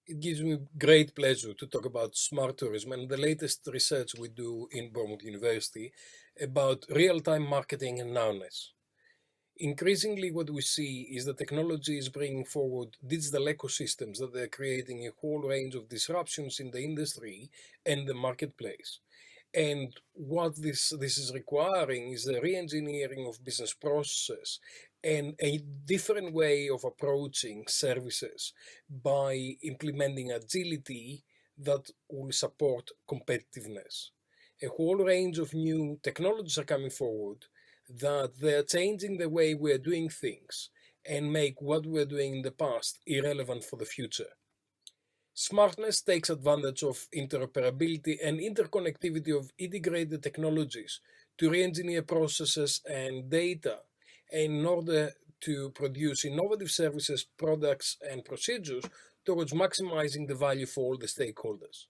It gives me great pleasure to talk about smart tourism and the latest research we do in Bournemouth University about real-time marketing and nowness. Increasingly, what we see is that technology is bringing forward digital ecosystems that are creating a whole range of disruptions in the industry and the marketplace. And what this is requiring is the re-engineering of business processes and a different way of approaching services by implementing agility that will support competitiveness. A whole range of new technologies are coming forward that they're changing the way we're doing things and make what we're doing in the past irrelevant for the future. Smartness takes advantage of interoperability and interconnectivity of integrated technologies to re-engineer processes and data in order to produce innovative services, products, and procedures towards maximizing the value for all the stakeholders.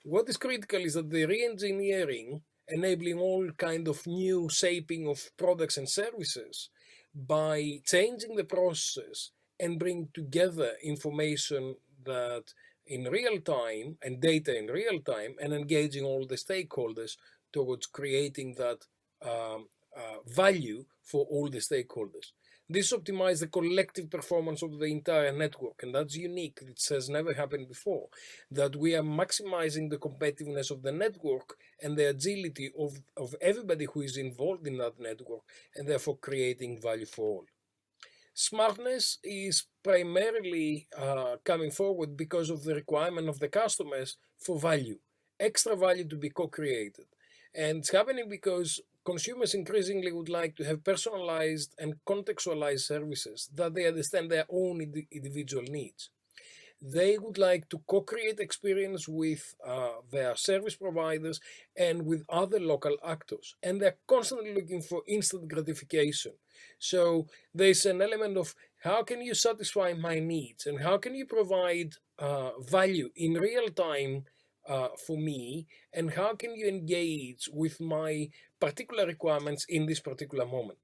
What is critical is that the re-engineering, enabling all kind of new shaping of products and services by changing the process and bring together information that in real time and data in real time and engaging all the stakeholders towards creating that value for all the stakeholders. This optimizes the collective performance of the entire network, and that's unique. It has never happened before. That we are maximizing the competitiveness of the network and the agility of everybody who is involved in that network, and therefore creating value for all. Smartness is primarily coming forward because of the requirement of the customers for value, extra value to be co-created. And it's happening because consumers increasingly would like to have personalized and contextualized services that they understand their own individual needs. They would like to co-create experience with their service providers and with other local actors, and they're constantly looking for instant gratification. So there's an element of how can you satisfy my needs and how can you provide value in real time for me, and how can you engage with my particular requirements in this particular moment.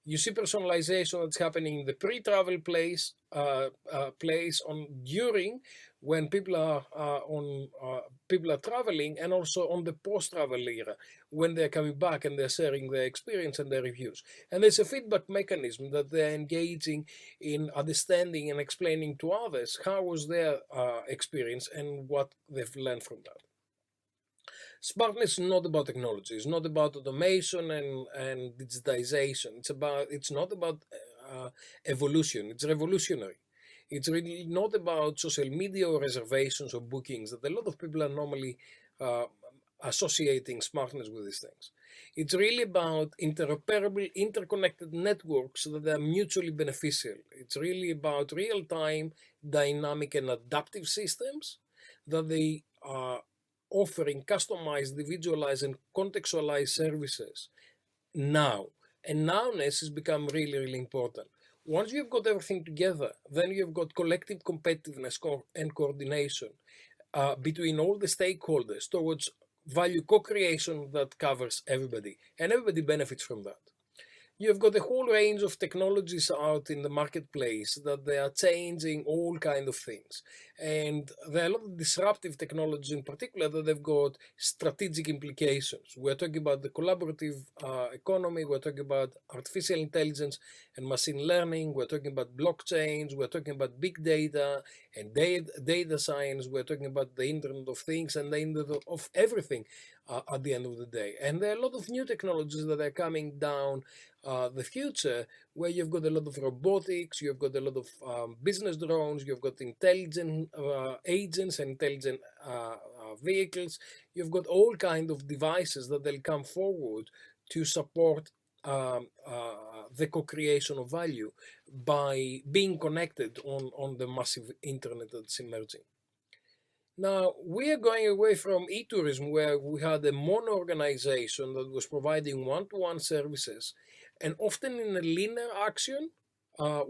You see personalization that's happening in the pre-travel place on during when people are people are traveling, and also on the post-travel era when they're coming back and they're sharing their experience and their reviews. And there's a feedback mechanism that they're engaging in understanding and explaining to others how was their experience and what they've learned from that. Smartness is not about technology. It's not about automation and digitization. It's not about evolution. It's revolutionary. It's really not about social media or reservations or bookings that a lot of people are normally uh, associating smartness with these things. It's really about interoperable, interconnected networks that are mutually beneficial. It's really about real-time, dynamic, and adaptive systems that they are offering customized, individualized, and contextualized services now. And nowness has become really, really important. Once you've got everything together, then you've got collective competitiveness and coordination between all the stakeholders towards value co-creation that covers everybody, and everybody benefits from that. You've got a whole range of technologies out in the marketplace that they are changing all kind of things, and there are a lot of disruptive technologies in particular that they've got strategic implications. We're talking about the collaborative economy, we're talking about artificial intelligence and machine learning, we're talking about blockchains, we're talking about big data and data science, we're talking about the Internet of Things and the Internet of everything at the end of the day. And there are a lot of new technologies that are coming down the future, where you've got a lot of robotics, you've got a lot of business drones, you've got intelligent agents and intelligent vehicles, you've got all kind of devices that they'll come forward to support the co-creation of value by being connected on the massive internet that's emerging. Now, we are going away from e-tourism, where we had a mono organization that was providing one-to-one services, and often in a linear action, uh,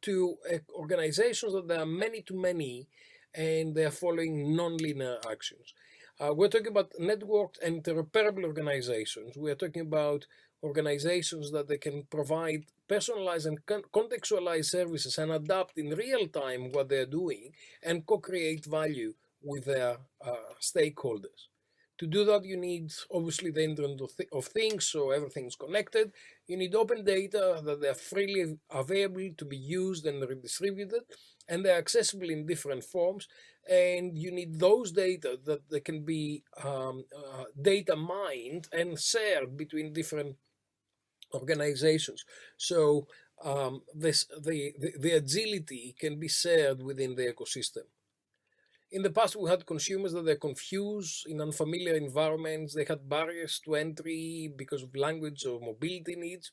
to organizations that there are many-to-many, and they are following non-linear actions. We're talking about networked and interoperable organizations. We are talking about organizations that they can provide personalize and contextualize services and adapt in real time what they're doing and co-create value with their stakeholders. To do that, you need obviously the Internet of Things, so everything's connected. You need open data that they're freely available to be used and redistributed, and they're accessible in different forms. And you need those data that they can be data mined and shared between different organizations. So the agility can be shared within the ecosystem. In the past, we had consumers that are confused in unfamiliar environments. They had barriers to entry because of language or mobility needs.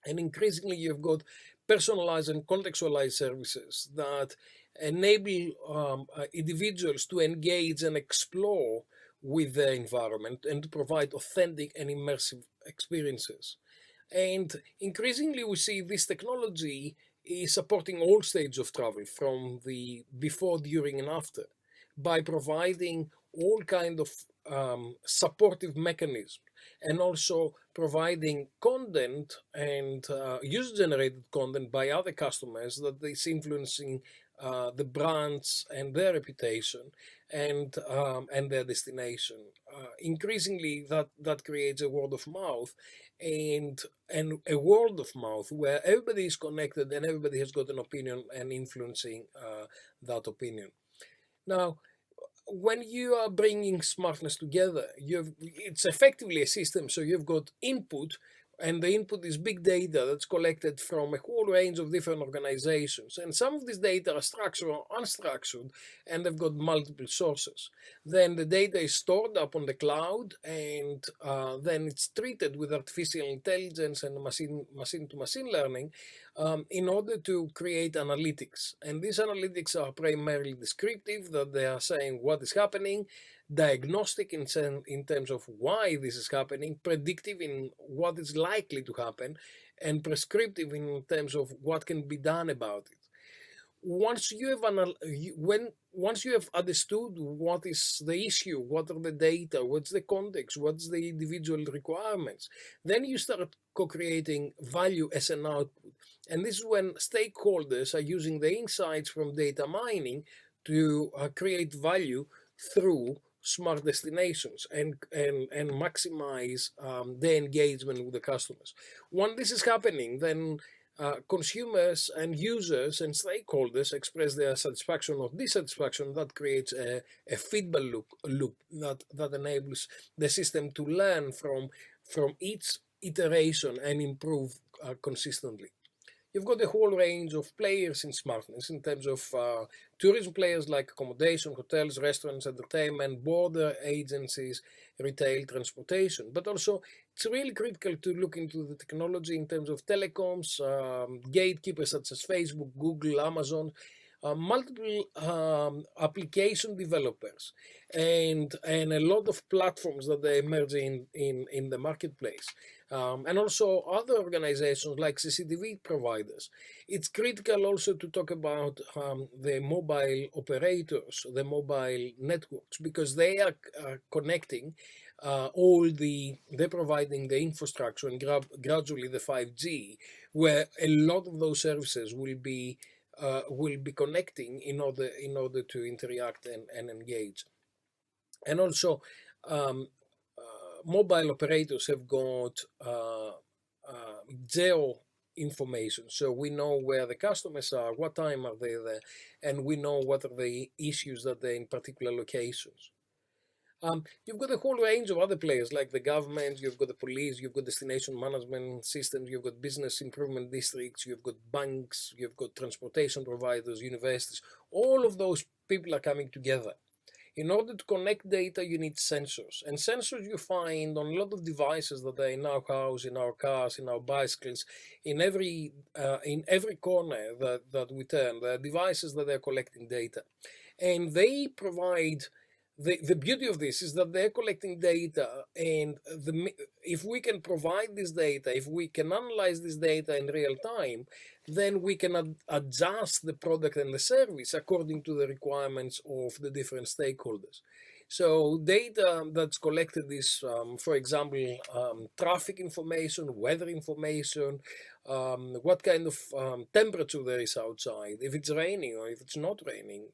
And increasingly, you've got personalized and contextualized services that enable individuals to engage and explore with their environment and to provide authentic and immersive experiences. And increasingly, we see this technology is supporting all stages of travel, from the before, during, and after, by providing all kind of supportive mechanisms, and also providing content and user-generated content by other customers that is influencing the brands and their reputation and their destination. Increasingly, that creates a word of mouth, and a word of mouth where everybody is connected and everybody has got an opinion and influencing that opinion. Now, when you are bringing smartness together, it's effectively a system. So you've got input, and the input is big data that's collected from a whole range of different organizations. And some of this data are structured or unstructured, and they've got multiple sources. Then the data is stored up on the cloud, and then it's treated with artificial intelligence and machine-to-machine learning in order to create analytics. And these analytics are primarily descriptive, that they are saying what is happening, diagnostic in terms of why this is happening, predictive in what is likely to happen, and prescriptive in terms of what can be done about it. Once you have understood what is the issue, what are the data, what's the context, what's the individual requirements, then you start co-creating value as an output. And this is when stakeholders are using the insights from data mining to create value through smart destinations and maximize the engagement with the customers. When this is happening, then consumers and users and stakeholders express their satisfaction or dissatisfaction. That creates a feedback loop that enables the system to learn from each iteration and improve consistently. You've got a whole range of players in smartness in terms of tourism players like accommodation, hotels, restaurants, entertainment, border agencies, retail, transportation. But also, it's really critical to look into the technology in terms of telecoms, gatekeepers such as Facebook, Google, Amazon, multiple application developers, and a lot of platforms that are emerging in the marketplace. And also other organizations like CCTV providers. It's critical also to talk about the mobile operators, the mobile networks, because they are connecting they're providing the infrastructure and gradually the 5G, where a lot of those services will be connecting in order to interact and engage. And also, mobile operators have got geo information, so we know where the customers are, what time are they there, and we know what are the issues that they're in particular locations. You've got a whole range of other players like the government, you've got the police, you've got destination management systems, you've got business improvement districts, you've got banks, you've got transportation providers, universities. All of those people are coming together. In order to connect data, you need sensors. And sensors you find on a lot of devices that are in our house, in our cars, in our bicycles, in every corner that we turn. There are devices that are collecting data. And they provide... The beauty of this is that they're collecting data, and if we can provide this data, if we can analyze this data in real time, then we can adjust the product and the service according to the requirements of the different stakeholders. So data that's collected is, for example, traffic information, weather information, what kind of temperature there is outside, if it's raining or if it's not raining,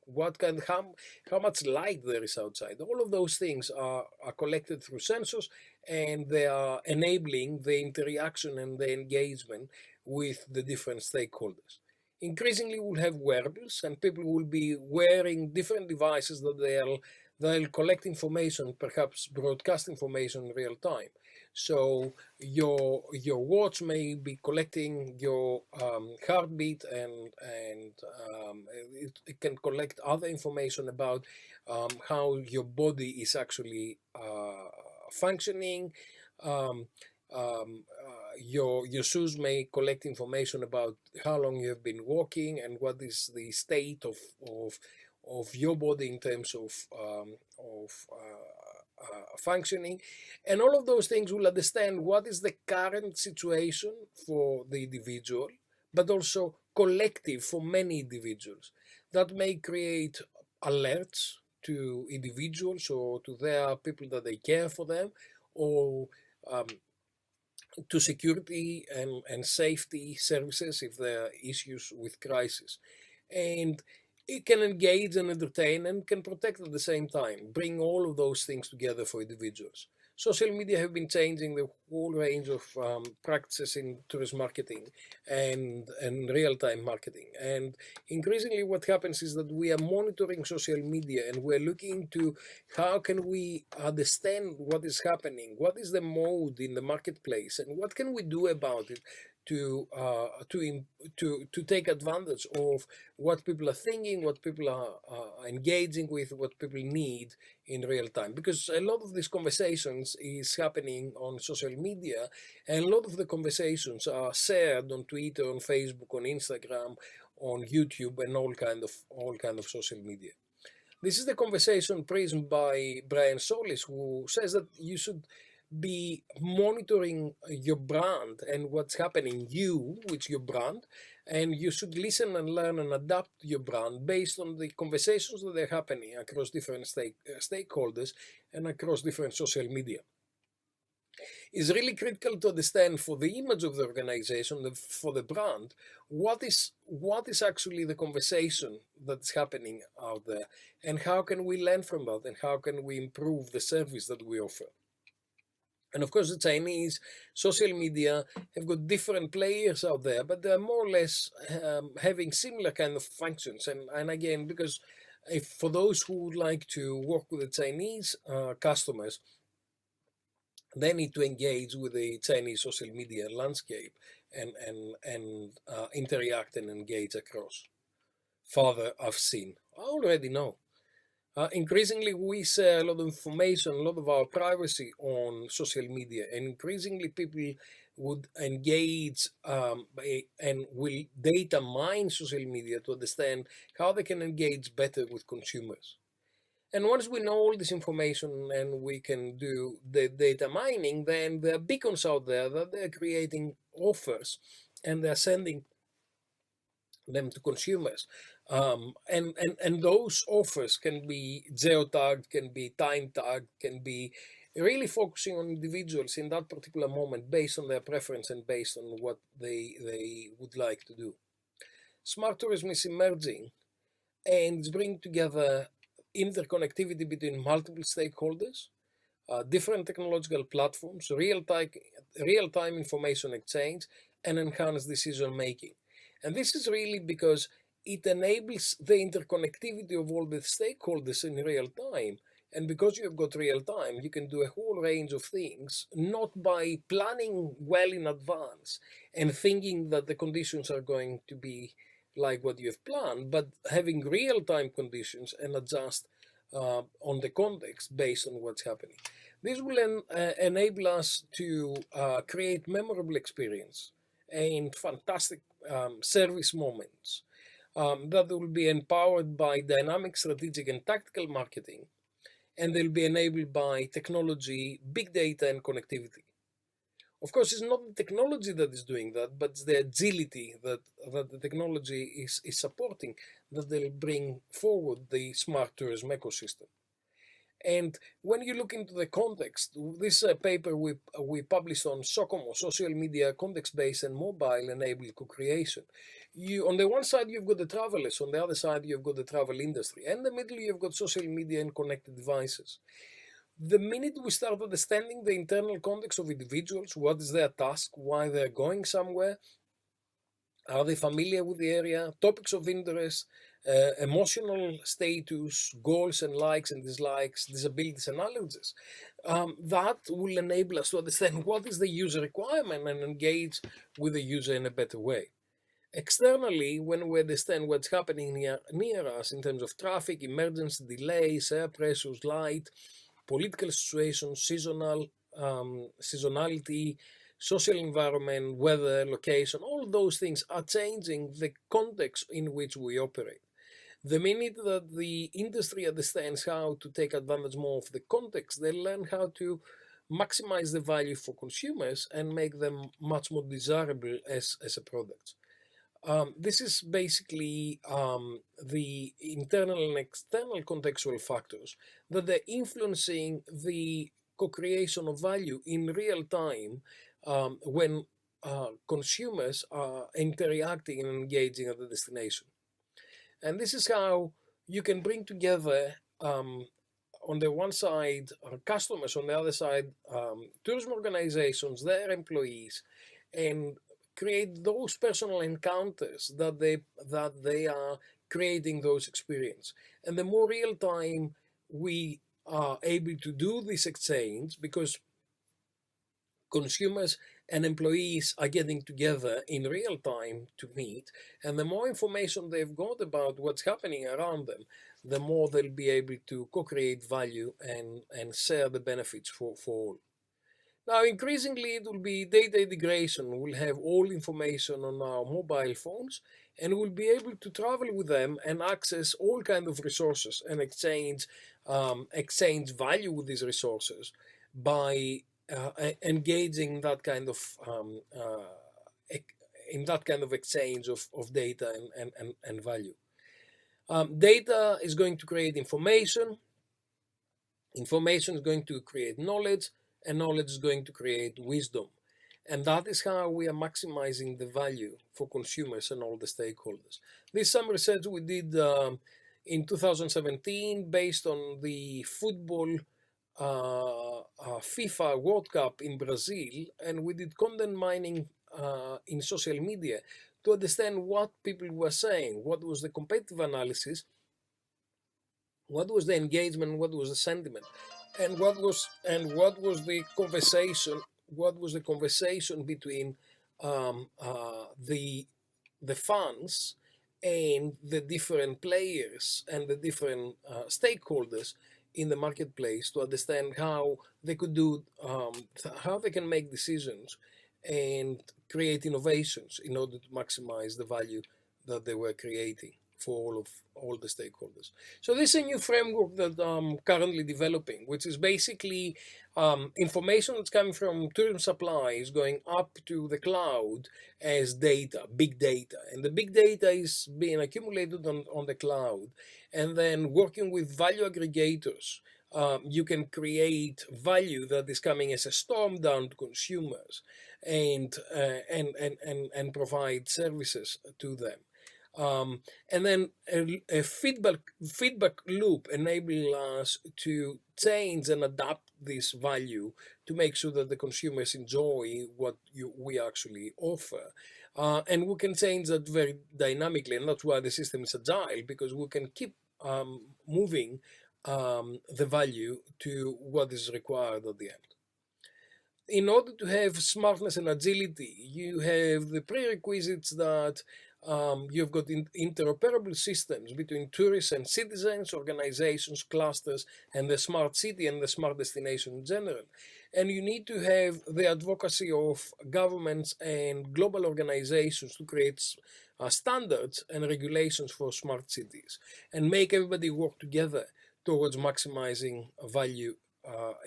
how much light there is outside. All of those things are collected through sensors, and they are enabling the interaction and the engagement with the different stakeholders. Increasingly, we'll have wearables, and people will be wearing different devices that they'll collect information, perhaps broadcast information in real time. So your watch may be collecting your heartbeat, and it can collect other information about how your body is actually functioning. Um, your shoes may collect information about how long you have been walking and what is the state of your body in terms of functioning, and all of those things will understand what is the current situation for the individual, but also collective for many individuals. That may create alerts to individuals or to their people that they care for them, or to security and safety services if there are issues with crisis. And it can engage and entertain and can protect at the same time, bring all of those things together for individuals. Social media have been changing the whole range of practices in tourist marketing and real-time marketing. And increasingly what happens is that we are monitoring social media, and we're looking to how can we understand what is happening, what is the mode in the marketplace, and what can we do about it to take advantage of what people are thinking, what people are engaging with, what people need in real time. Because a lot of these conversations is happening on social media, and a lot of the conversations are shared on Twitter, on Facebook, on Instagram, on YouTube, and all kind of social media. This is the conversation Prism by Brian Solis, who says that you should be monitoring your brand and what's happening with your brand, and you should listen and learn and adapt your brand based on the conversations that are happening across different stakeholders and across different social media. It's really critical to understand for the image of the organization, for the brand, what is actually the conversation that's happening out there, and how can we learn from that, and how can we improve the service that we offer. And of course, the Chinese social media have got different players out there, but they're more or less having similar kind of functions. And again, because for those who would like to work with the Chinese customers, they need to engage with the Chinese social media landscape and interact and engage across. Further, I've seen. I already know. Increasingly, we share a lot of information, a lot of our privacy on social media, and increasingly people would engage and will data mine social media to understand how they can engage better with consumers. And once we know all this information and we can do the data mining, then there are beacons out there that they're creating offers, and they're sending them to consumers. And those offers can be geotagged, can be time tagged, can be really focusing on individuals in that particular moment based on their preference and based on what they would like to do. Smart tourism is emerging, and it's bringing together interconnectivity between multiple stakeholders, different technological platforms, real-time information exchange, and enhanced decision making. And this is really because it enables the interconnectivity of all the stakeholders in real time. And because you've got real time, you can do a whole range of things, not by planning well in advance and thinking that the conditions are going to be like what you've planned, but having real time conditions and adjust on the context based on what's happening. This will enable us to create memorable experience and fantastic service moments that will be empowered by dynamic, strategic, and tactical marketing, and they'll be enabled by technology, big data, and connectivity. Of course, it's not the technology that is doing that, but it's the agility that the technology is supporting that they'll bring forward the smart tourism ecosystem. And when you look into the context, this paper we published on SOCOMO, social media context-based and mobile-enabled co-creation. You, on the one side, you've got the travelers, on the other side, you've got the travel industry, and in the middle, you've got social media and connected devices. The minute we start understanding the internal context of individuals, what is their task, why they're going somewhere, are they familiar with the area, topics of interest, emotional status, goals and likes and dislikes, disabilities and allergies, that will enable us to understand what is the user requirement and engage with the user in a better way. Externally, when we understand what's happening near us in terms of traffic, emergency delays, air pressures, light, political situations, seasonality, social environment, weather, location, all those things are changing the context in which we operate. The minute that the industry understands how to take advantage more of the context, they learn how to maximize the value for consumers and make them much more desirable as a product. This is basically the internal and external contextual factors that are influencing the co-creation of value in real time when consumers are interacting and engaging at the destination. And this is how you can bring together, on the one side, customers, on the other side, tourism organizations, their employees, and create those personal encounters that they are creating those experiences. And the more real time we are able to do this exchange, because consumers and employees are getting together in real time to meet, and the more information they've got about what's happening around them, the more they'll be able to co-create value and share the benefits for all. Now, increasingly, it will be data integration. We'll have all information on our mobile phones, and we'll be able to travel with them and access all kinds of resources and exchange value with these resources by engaging that kind of in that kind of exchange of data and value. Data is going to create information. Information is going to create knowledge, and knowledge is going to create wisdom. And that is how we are maximizing the value for consumers and all the stakeholders. This is some research we did in 2017 based on the football FIFA World Cup in Brazil, and we did content mining in social media to understand what people were saying, what was the competitive analysis, what was the engagement, what was the sentiment, and what was the conversation between the fans and the different players and the different stakeholders in the marketplace, to understand how they could do how they can make decisions and create innovations in order to maximize the value that they were creating for all the stakeholders. So this is a new framework that I'm currently developing, which is basically information that's coming from tourism supplies going up to the cloud as data, big data. And the big data is being accumulated on the cloud. And then working with value aggregators, you can create value that is coming as a storm down to consumers and provide services to them. And then a feedback loop enable us to change and adapt this value to make sure that the consumers enjoy what we actually offer. And we can change that very dynamically, and that's why the system is agile, because we can keep moving the value to what is required at the end. In order to have smartness and agility, you have the prerequisites that you've got interoperable systems between tourists and citizens, organizations, clusters, and the smart city and the smart destination in general. And you need to have the advocacy of governments and global organizations to create standards and regulations for smart cities and make everybody work together towards maximizing value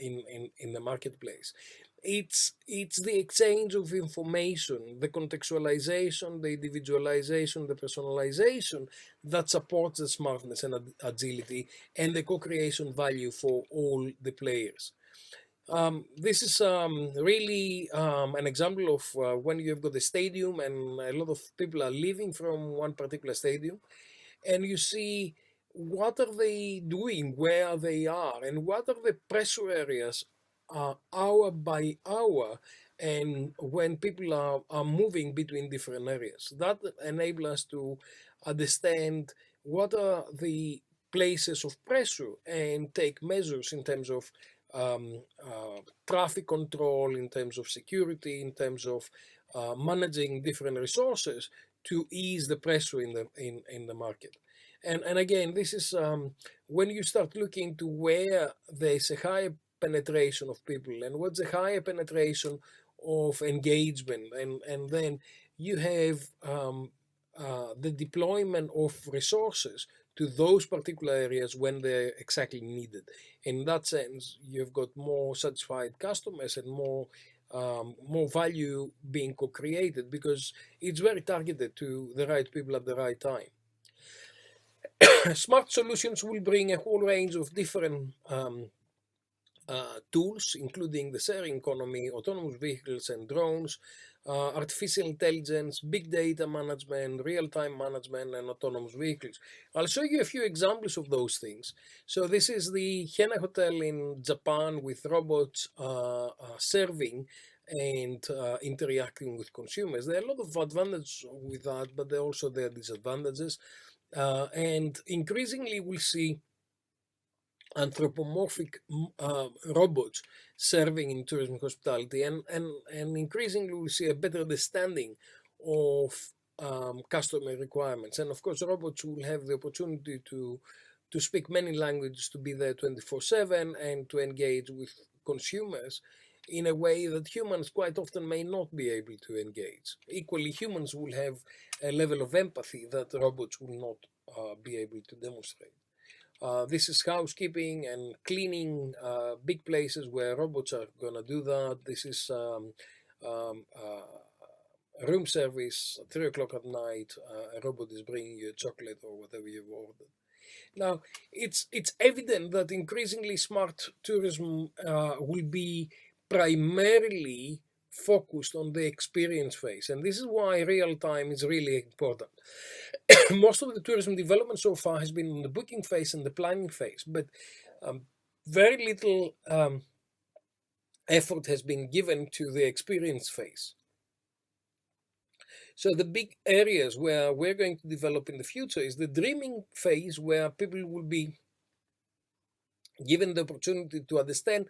in the marketplace. It's the exchange of information, the contextualization, the individualization, the personalization that supports the smartness and agility and the co-creation value for all the players. This is really an example of when you've got a stadium and a lot of people are leaving from one particular stadium, and you see what are they doing, where they are, and what are the pressure areas hour by hour, and when people are moving between different areas. That enable us to understand what are the places of pressure and take measures in terms of traffic control, in terms of security, in terms of managing different resources to ease the pressure in the market. And again, this is when you start looking to where there's a higher penetration of people and what's the higher penetration of engagement, and then you have the deployment of resources to those particular areas when they're exactly needed. In that sense, you've got more satisfied customers and more value being co-created because it's very targeted to the right people at the right time. Smart solutions will bring a whole range of different tools, including the sharing economy, autonomous vehicles and drones, artificial intelligence, big data management, real-time management, and autonomous vehicles. I'll show you a few examples of those things. So this is the Hena Hotel in Japan with robots serving and interacting with consumers. There are a lot of advantages with that, but there also there are disadvantages. And increasingly we'll see anthropomorphic robots serving in tourism hospitality, and increasingly we'll see a better understanding of customer requirements. And of course, robots will have the opportunity to speak many languages, to be there 24/7, and to engage with consumers in a way that humans quite often may not be able to engage. Equally, humans will have a level of empathy that robots will not be able to demonstrate. This is housekeeping and cleaning big places where robots are going to do that. This is room service at 3 o'clock at night. A robot is bringing you a chocolate or whatever you've ordered. Now, it's evident that increasingly smart tourism will be primarily focused on the experience phase, and this is why real time is really important. Most of the tourism development so far has been in the booking phase and the planning phase, but very little effort has been given to the experience phase. So the big areas where we're going to develop in the future is the dreaming phase, where people will be given the opportunity to understand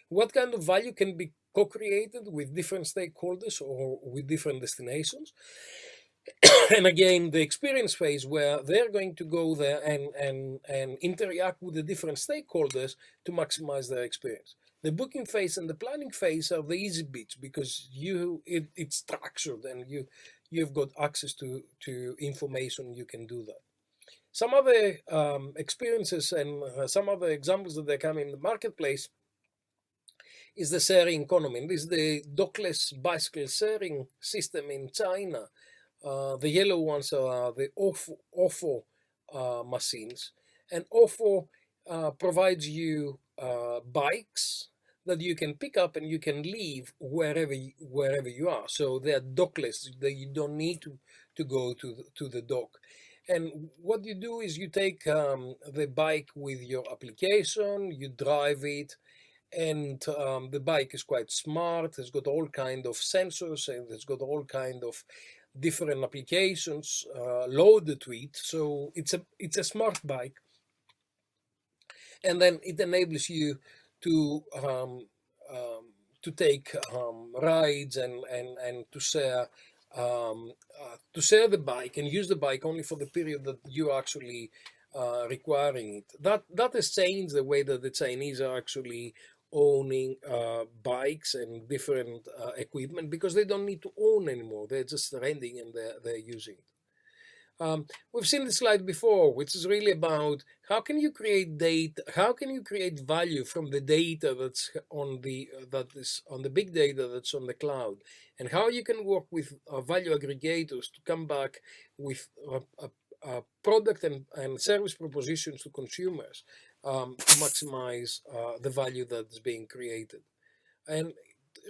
what kind of value can be co-created with different stakeholders or with different destinations. And again, the experience phase, where they're going to go there and interact with the different stakeholders to maximize their experience. The booking phase and the planning phase are the easy bits because it's structured and you've got access to information. You can do that. Some other experiences and some other examples that they come in the marketplace is the sharing economy. And this is the dockless bicycle sharing system in China. The yellow ones are the OFO machines, and OFO provides you bikes that you can pick up and you can leave wherever you are. So they are dockless; that you don't need to go to the dock. And what you do is you take the bike with your application, you drive it, and the bike is quite smart. It's got all kind of sensors and it's got all kind of different applications loaded to it. So it's a smart bike, and then it enables you to take rides and to share the bike and use the bike only for the period that you're actually requiring it. That has changed the way that the Chinese are actually owning bikes and different equipment, because they don't need to own anymore. They're just renting and they're using it. We've seen this slide before, which is really about how can you create data, how can you create value from the data that's on the that is on the big data that's on the cloud, and how you can work with value aggregators to come back with product and service propositions to consumers to maximize the value that's being created. And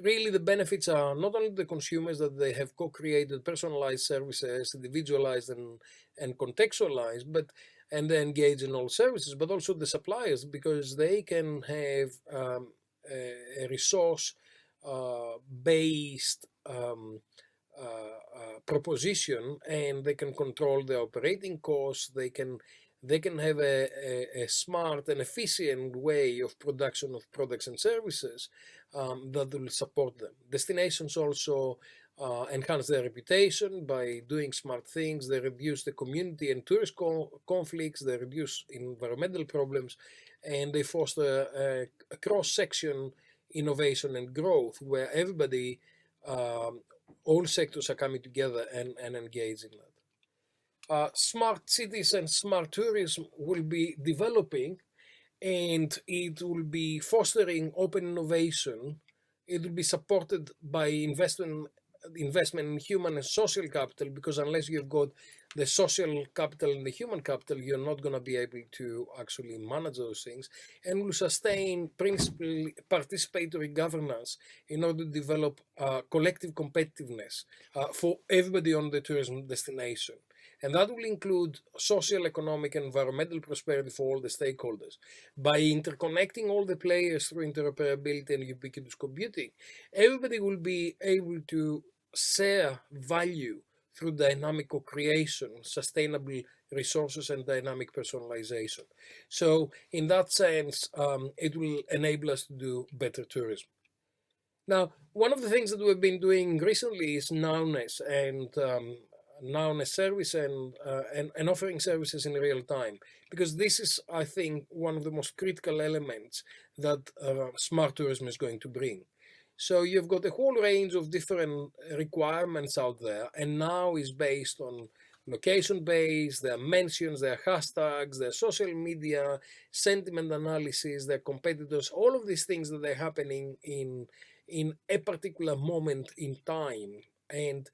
really the benefits are not only the consumers that they have co-created personalized services, individualized and contextualized, but and they engage in all services, but also the suppliers, because they can have a resource based proposition, and they can control the operating costs. They can have a smart and efficient way of production of products and services that will support them. Destinations also enhance their reputation by doing smart things. They reduce the community and tourist conflicts, they reduce environmental problems, and they foster a cross-section innovation and growth where everybody, all sectors are coming together and engaging that. Smart cities and smart tourism will be developing, and it will be fostering open innovation. It will be supported by investment in human and social capital, because unless you've got the social capital and the human capital, you're not going to be able to actually manage those things, and will sustain principally participatory governance in order to develop collective competitiveness for everybody on the tourism destination. And that will include social, economic, and environmental prosperity for all the stakeholders. By interconnecting all the players through interoperability and ubiquitous computing, everybody will be able to share value through dynamic co-creation, sustainable resources, and dynamic personalization. So in that sense, it will enable us to do better tourism. Now, one of the things that we've been doing recently is Noweness and Noweness Service and offering services in real time, because this is, I think, one of the most critical elements that smart tourism is going to bring. So you've got a whole range of different requirements out there, and now is based on location based, there are mentions, there are hashtags, there are social media, sentiment analysis, there are competitors, all of these things that are happening in a particular moment in time. And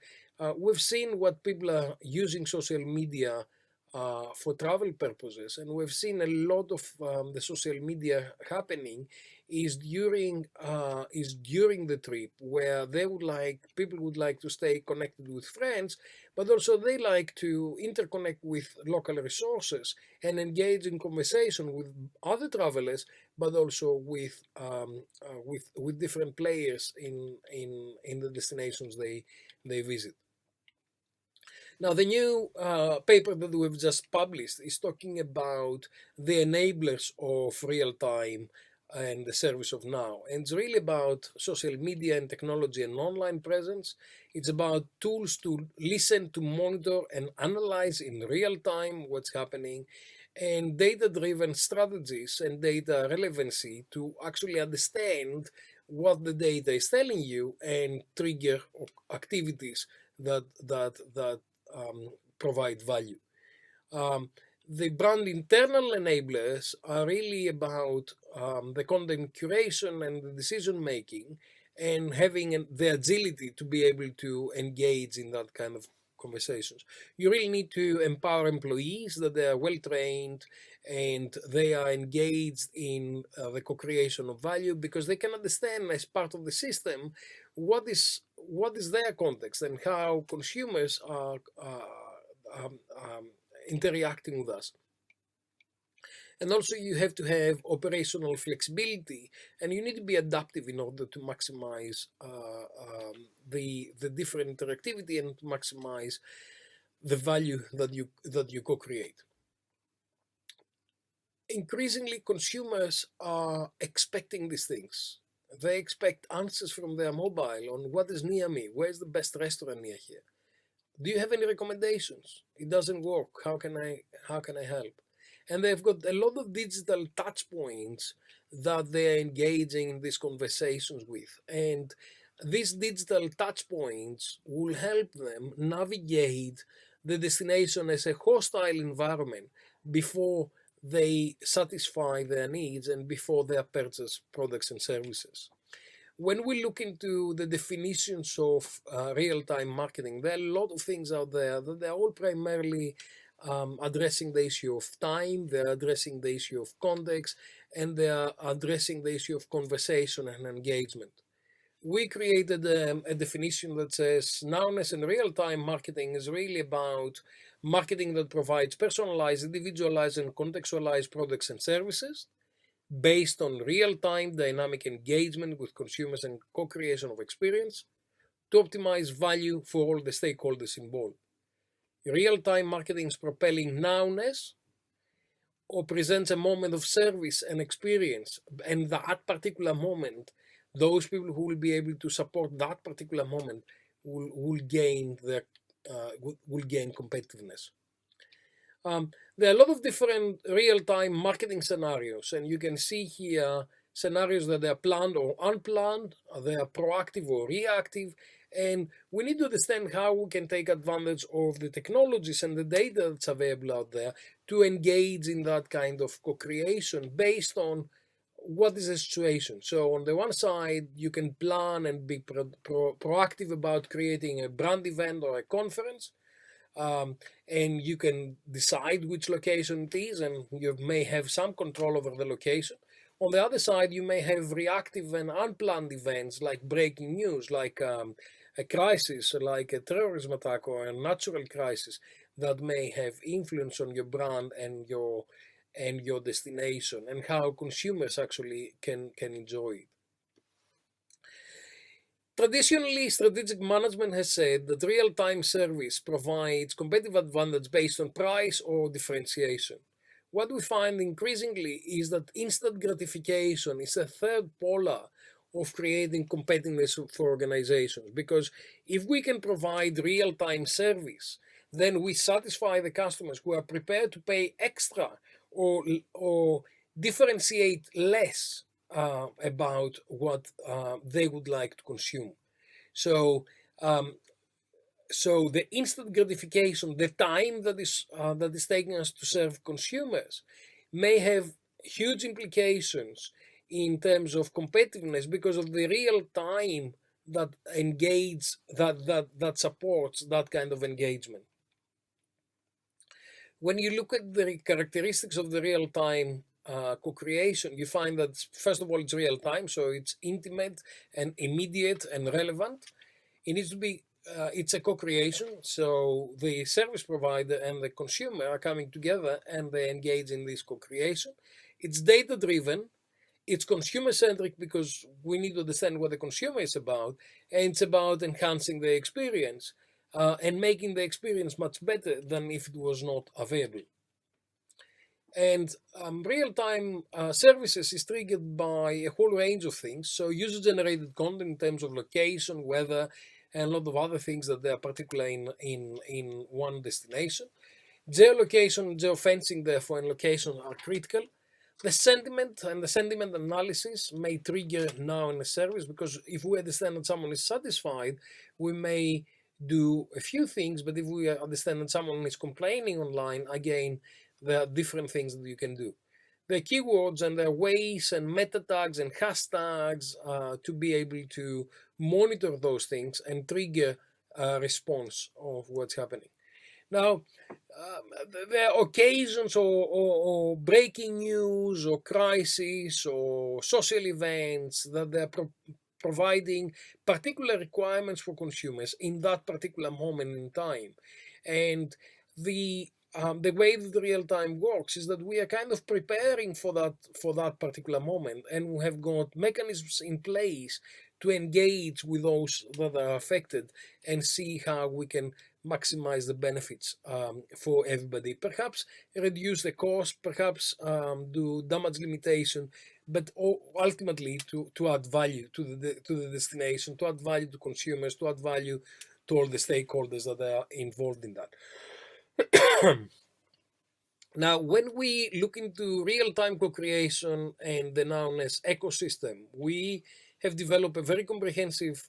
we've seen what people are using social media for travel purposes, and we've seen a lot of the social media happening is during the trip, where people would like to stay connected with friends, but also they like to interconnect with local resources and engage in conversation with other travelers, but also with different players in the destinations they visit. Now, the new paper that we've just published is talking about the enablers of real time and the service of now. And it's really about social media and technology and online presence. It's about tools to listen, to monitor, and analyze in real time what's happening, and data-driven strategies and data relevancy to actually understand what the data is telling you and trigger activities that provide value. The brand internal enablers are really about the content curation and the decision making, and having the agility to be able to engage in that kind of conversations. You really need to empower employees that they are well trained and they are engaged in the co-creation of value, because they can understand as part of the system what is their context and how consumers are interacting with us. And also you have to have operational flexibility, and you need to be adaptive in order to maximize the different interactivity and to maximize the value that you co-create. Increasingly, consumers are expecting these things. They expect answers from their mobile on what is near me, where's the best restaurant near here. Do you have any recommendations? It doesn't work. How can I help? And they've got a lot of digital touch points that they're engaging in these conversations with. And these digital touch points will help them navigate the destination as a hostile environment before they satisfy their needs and before they purchase products and services. When we look into the definitions of real-time marketing, there are a lot of things out there that they're all primarily addressing the issue of time, they're addressing the issue of context, and they are addressing the issue of conversation and engagement. We created a definition that says nowness and real-time marketing is really about marketing that provides personalized, individualized, and contextualized products and services based on real-time dynamic engagement with consumers and co-creation of experience to optimize value for all the stakeholders involved. Real-time marketing is propelling nowness or presents a moment of service and experience, and that particular moment, those people who will be able to support that particular moment will gain will gain competitiveness. There are a lot of different real-time marketing scenarios, and you can see here scenarios that are planned or unplanned, they are proactive or reactive, and we need to understand how we can take advantage of the technologies and the data that's available out there to engage in that kind of co-creation based on what is the situation. So on the one side, you can plan and be proactive about creating a brand event or a conference, and you can decide which location it is, and you may have some control over the location. On the other side, you may have reactive and unplanned events like breaking news, like a crisis, like a terrorism attack or a natural crisis that may have influence on your brand and your destination and how consumers actually can enjoy it. Traditionally, strategic management has said that real-time service provides competitive advantage based on price or differentiation. What we find increasingly is that instant gratification is a third polar of creating competitiveness for organizations, because if we can provide real-time service, then we satisfy the customers who are prepared to pay extra or differentiate less about what they would like to consume. So, so the instant gratification, the time that is taking us to serve consumers, may have huge implications in terms of competitiveness because of the real time that that supports that kind of engagement. When you look at the characteristics of the real time co-creation, you find that first of all it's real time, so it's intimate and immediate and relevant. It needs to be it's a co-creation, so the service provider and the consumer are coming together and they engage in this co-creation. It's data driven, it's consumer centric because we need to understand what the consumer is about, and it's about enhancing the experience and making the experience much better than if it was not available. And real-time services is triggered by a whole range of things. So user-generated content in terms of location, weather, and a lot of other things that they are particular in one destination. Geolocation, geofencing, therefore, and location are critical. The sentiment and the sentiment analysis may trigger Noweness Service, because if we understand that someone is satisfied, we may do a few things, but if we understand that someone is complaining online, again, there are different things that you can do. There are keywords and there are ways and meta tags and hashtags to be able to monitor those things and trigger a response of what's happening. Now, there are occasions or breaking news or crises or social events that they're providing particular requirements for consumers in that particular moment in time. And the way that the real time works is that we are kind of preparing for that particular moment, and we have got mechanisms in place to engage with those that are affected and see how we can maximize the benefits for everybody. Perhaps reduce the cost, perhaps do damage limitation, but ultimately to add value to the destination, to add value to consumers, to add value to all the stakeholders that are involved in that. Now, when we look into real-time co-creation and the Noweness ecosystem, we have developed a very comprehensive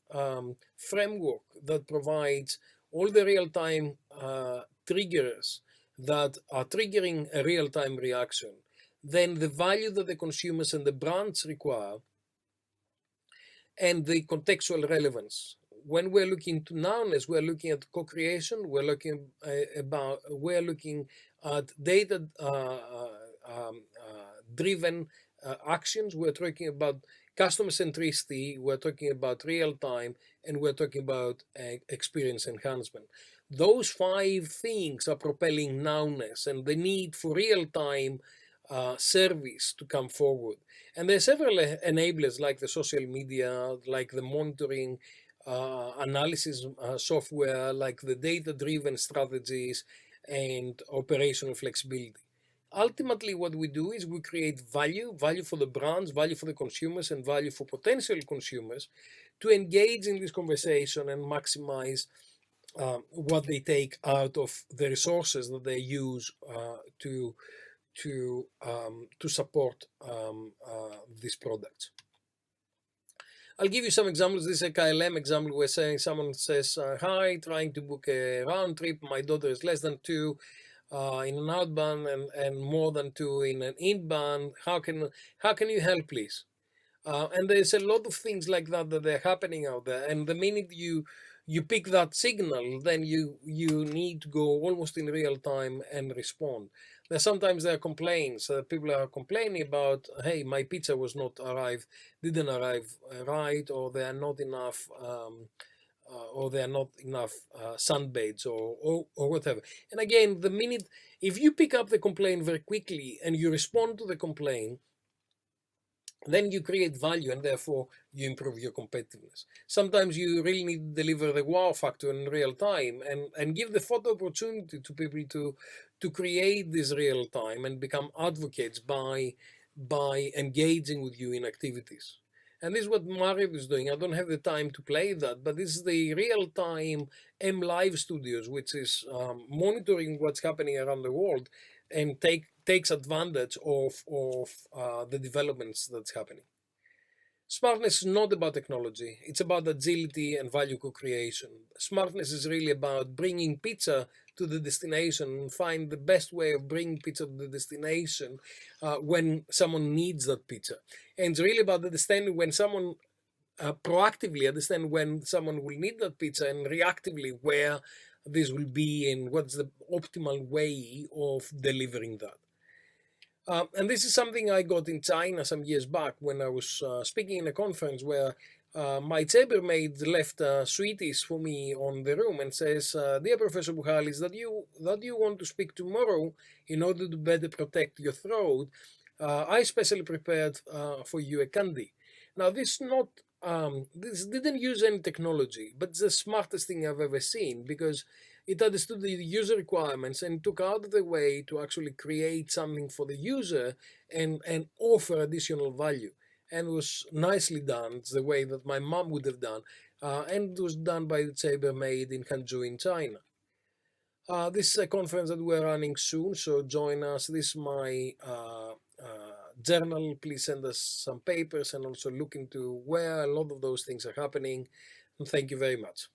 framework that provides all the real-time triggers that are triggering a real-time reaction, then the value that the consumers and the brands require and the contextual relevance. When we're looking to nowness, we're looking at co-creation. We're looking at data driven actions. We're talking about customer centricity. We're talking about real time, and we're talking about experience enhancement. Those five things are propelling nowness and the need for real time service to come forward. And there are several enablers like the social media, like the monitoring analysis software, like the data-driven strategies and operational flexibility. Ultimately, what we do is we create value for the brands, value for the consumers, and value for potential consumers to engage in this conversation and maximize what they take out of the resources that they use to support these products. I'll give you some examples. This is a KLM example where someone says, hi, trying to book a round trip. My daughter is less than 2 in an outbound and more than 2 in an inbound. How can you help, please? And there's a lot of things like that are happening out there. And the minute you pick that signal, then you need to go almost in real time and respond. Sometimes there are complaints. People are complaining about, hey, my pizza didn't arrive right, or there are not enough sunbeds or whatever. And again, if you pick up the complaint very quickly and you respond to the complaint, then you create value and therefore you improve your competitiveness. Sometimes you really need to deliver the wow factor in real time and give the photo opportunity to people to create this real time and become advocates by engaging with you in activities. And this is what Mario is doing. I don't have the time to play that, but this is the real-time M Live Studios, which is monitoring what's happening around the world and takes advantage of the developments that's happening. Smartness is not about technology. It's about agility and value co-creation. Smartness is really about bringing pizza to the destination and find the best way of bringing pizza to the destination when someone needs that pizza. And it's really about understanding when someone proactively understand when someone will need that pizza and reactively where this will be and what's the optimal way of delivering that. And this is something I got in China some years back when I was speaking in a conference where my chambermaid left sweeties for me on the room and says, "Dear Professor Buhalis, that you want to speak tomorrow in order to better protect your throat, I specially prepared for you a candy." Now this didn't use any technology, but it's the smartest thing I've ever seen because it understood the user requirements and took out of the way to actually create something for the user and offer additional value. And it was nicely done. It's the way that my mom would have done. And it was done by the chambermaid in Hangzhou in China. This is a conference that we're running soon, so join us. This is my journal. Please send us some papers and also look into where a lot of those things are happening. And thank you very much.